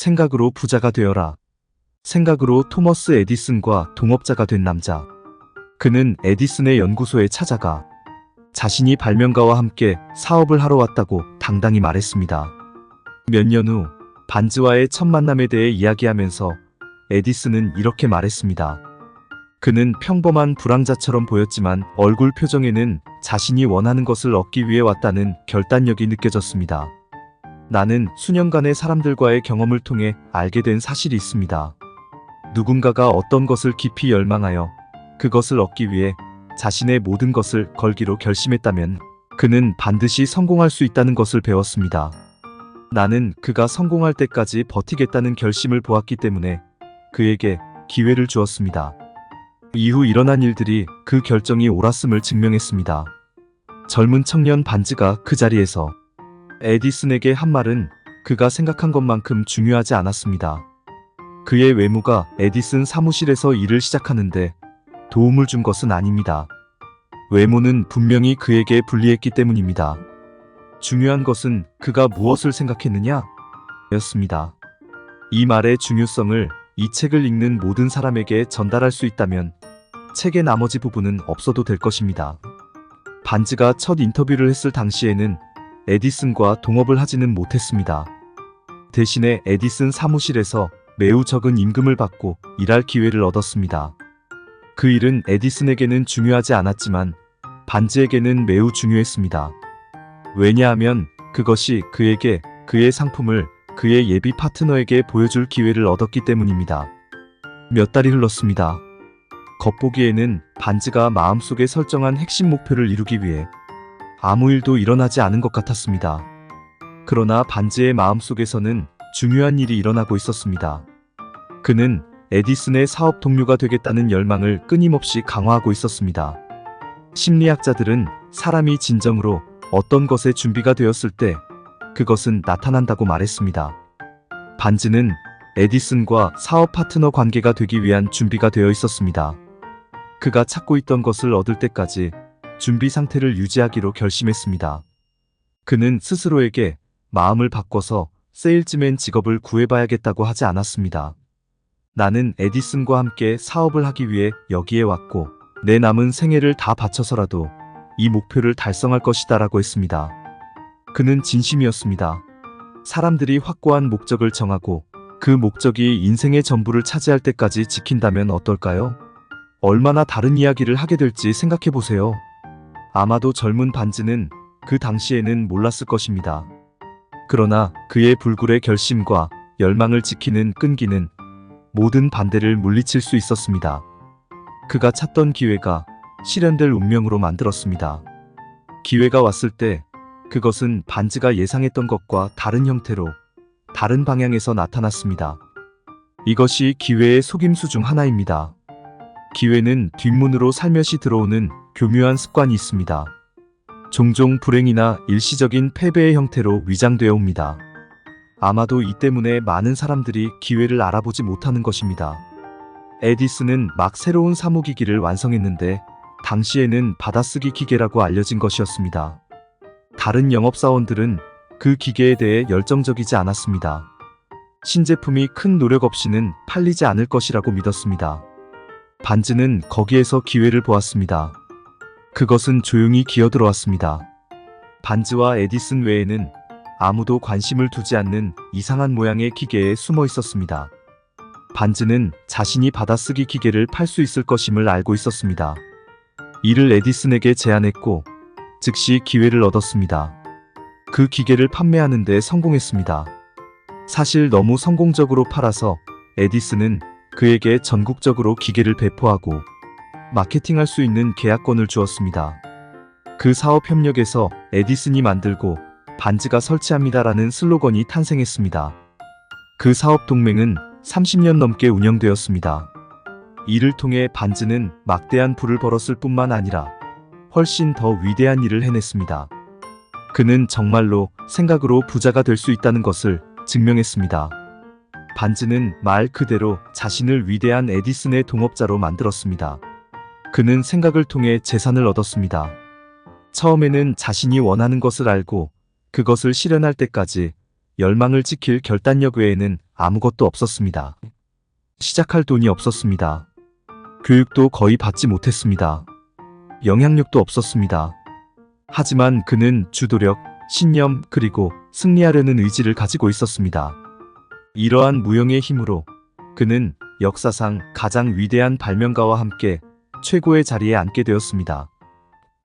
생각으로 부자가 되어라. 생각으로 토머스 에디슨과 동업자가 된 남자. 그는 에디슨의 연구소에 찾아가 자신이 발명가와 함께 사업을 하러 왔다고 당당히 말했습니다. 몇 년 후 반즈와의 첫 만남에 대해 이야기하면서 에디슨은 이렇게 말했습니다. 그는 평범한 불황자처럼 보였지만 얼굴 표정에는 자신이 원하는 것을 얻기 위해 왔다는 결단력이 느껴졌습니다. 나는 수년간의 사람들과의 경험을 통해 알게 된 사실이 있습니다. 누군가가 어떤 것을 깊이 열망하여 그것을 얻기 위해 자신의 모든 것을 걸기로 결심했다면 그는 반드시 성공할 수 있다는 것을 배웠습니다. 나는 그가 성공할 때까지 버티겠다는 결심을 보았기 때문에 그에게 기회를 주었습니다. 이후 일어난 일들이 그 결정이 옳았음을 증명했습니다. 젊은 청년 반즈가 그 자리에서 에디슨에게 한 말은 그가 생각한 것만큼 중요하지 않았습니다. 그의 외모가 에디슨 사무실에서 일을 시작하는데 도움을 준 것은 아닙니다. 외모는 분명히 그에게 불리했기 때문입니다. 중요한 것은 그가 무엇을 생각했느냐? 였습니다. 이 말의 중요성을 이 책을 읽는 모든 사람에게 전달할 수 있다면 책의 나머지 부분은 없어도 될 것입니다. 반즈가 첫 인터뷰를 했을 당시에는 에디슨과 동업을 하지는 못했습니다. 대신에 에디슨 사무실에서 매우 적은 임금을 받고 일할 기회를 얻었습니다. 그 일은 에디슨에게는 중요하지 않았지만 반즈에게는 매우 중요했습니다. 왜냐하면 그것이 그에게 그의 상품을 그의 예비 파트너에게 보여줄 기회를 얻었기 때문입니다. 몇 달이 흘렀습니다. 겉보기에는 반즈가 마음속에 설정한 핵심 목표를 이루기 위해 아무 일도 일어나지 않은 것 같았습니다. 그러나 반즈의 마음속에서는 중요한 일이 일어나고 있었습니다. 그는 에디슨의 사업 동료가 되겠다는 열망을 끊임없이 강화하고 있었습니다. 심리학자들은 사람이 진정으로 어떤 것에 준비가 되었을 때 그것은 나타난다고 말했습니다. 반즈는 에디슨과 사업 파트너 관계가 되기 위한 준비가 되어 있었습니다. 그가 찾고 있던 것을 얻을 때까지 준비 상태를 유지하기로 결심했습니다. 그는 스스로에게 마음을 바꿔서 세일즈맨 직업을 구해봐야겠다고 하지 않았습니다. 나는 에디슨과 함께 사업을 하기 위해 여기에 왔고 내 남은 생애를 다 바쳐서라도 이 목표를 달성할 것이다 라고 했습니다. 그는 진심이었습니다. 사람들이 확고한 목적을 정하고 그 목적이 인생의 전부를 차지할 때까지 지킨다면 어떨까요? 얼마나 다른 이야기를 하게 될지 생각해보세요. 아마도 젊은 반즈는 그 당시에는 몰랐을 것입니다. 그러나 그의 불굴의 결심과 열망을 지키는 끈기는 모든 반대를 물리칠 수 있었습니다. 그가 찾던 기회가 실현될 운명으로 만들었습니다. 기회가 왔을 때 그것은 반즈가 예상했던 것과 다른 형태로 다른 방향에서 나타났습니다. 이것이 기회의 속임수 중 하나입니다. 기회는 뒷문으로 살며시 들어오는 교묘한 습관이 있습니다. 종종 불행이나 일시적인 패배의 형태로 위장되어 옵니다. 아마도 이 때문에 많은 사람들이 기회를 알아보지 못하는 것입니다. 에디슨은 막 새로운 사무기기를 완성했는데 당시에는 받아쓰기 기계라고 알려진 것이었습니다. 다른 영업사원들은 그 기계에 대해 열정적이지 않았습니다. 신제품이 큰 노력 없이는 팔리지 않을 것이라고 믿었습니다. 반즈는 거기에서 기회를 보았습니다. 그것은 조용히 기어들어왔습니다. 반즈와 에디슨 외에는 아무도 관심을 두지 않는 이상한 모양의 기계에 숨어 있었습니다. 반즈는 자신이 받아쓰기 기계를 팔 수 있을 것임을 알고 있었습니다. 이를 에디슨에게 제안했고 즉시 기회를 얻었습니다. 그 기계를 판매하는 데 성공했습니다. 사실 너무 성공적으로 팔아서 에디슨은 그에게 전국적으로 기계를 배포하고 마케팅할 수 있는 계약권을 주었습니다. 그 사업 협력에서 에디슨이 만들고 반즈가 설치합니다라는 슬로건이 탄생했습니다. 그 사업 동맹은 30년 넘게 운영되었습니다. 이를 통해 반즈는 막대한 부를 벌었을 뿐만 아니라 훨씬 더 위대한 일을 해냈습니다. 그는 정말로 생각으로 부자가 될 수 있다는 것을 증명했습니다. 반즈는 말 그대로 자신을 위대한 에디슨의 동업자로 만들었습니다. 그는 생각을 통해 재산을 얻었습니다. 처음에는 자신이 원하는 것을 알고 그것을 실현할 때까지 열망을 지킬 결단력 외에는 아무것도 없었습니다. 시작할 돈이 없었습니다. 교육도 거의 받지 못했습니다. 영향력도 없었습니다. 하지만 그는 주도력, 신념, 그리고 승리하려는 의지를 가지고 있었습니다. 이러한 무용의 힘으로 그는 역사상 가장 위대한 발명가와 함께 최고의 자리에 앉게 되었습니다.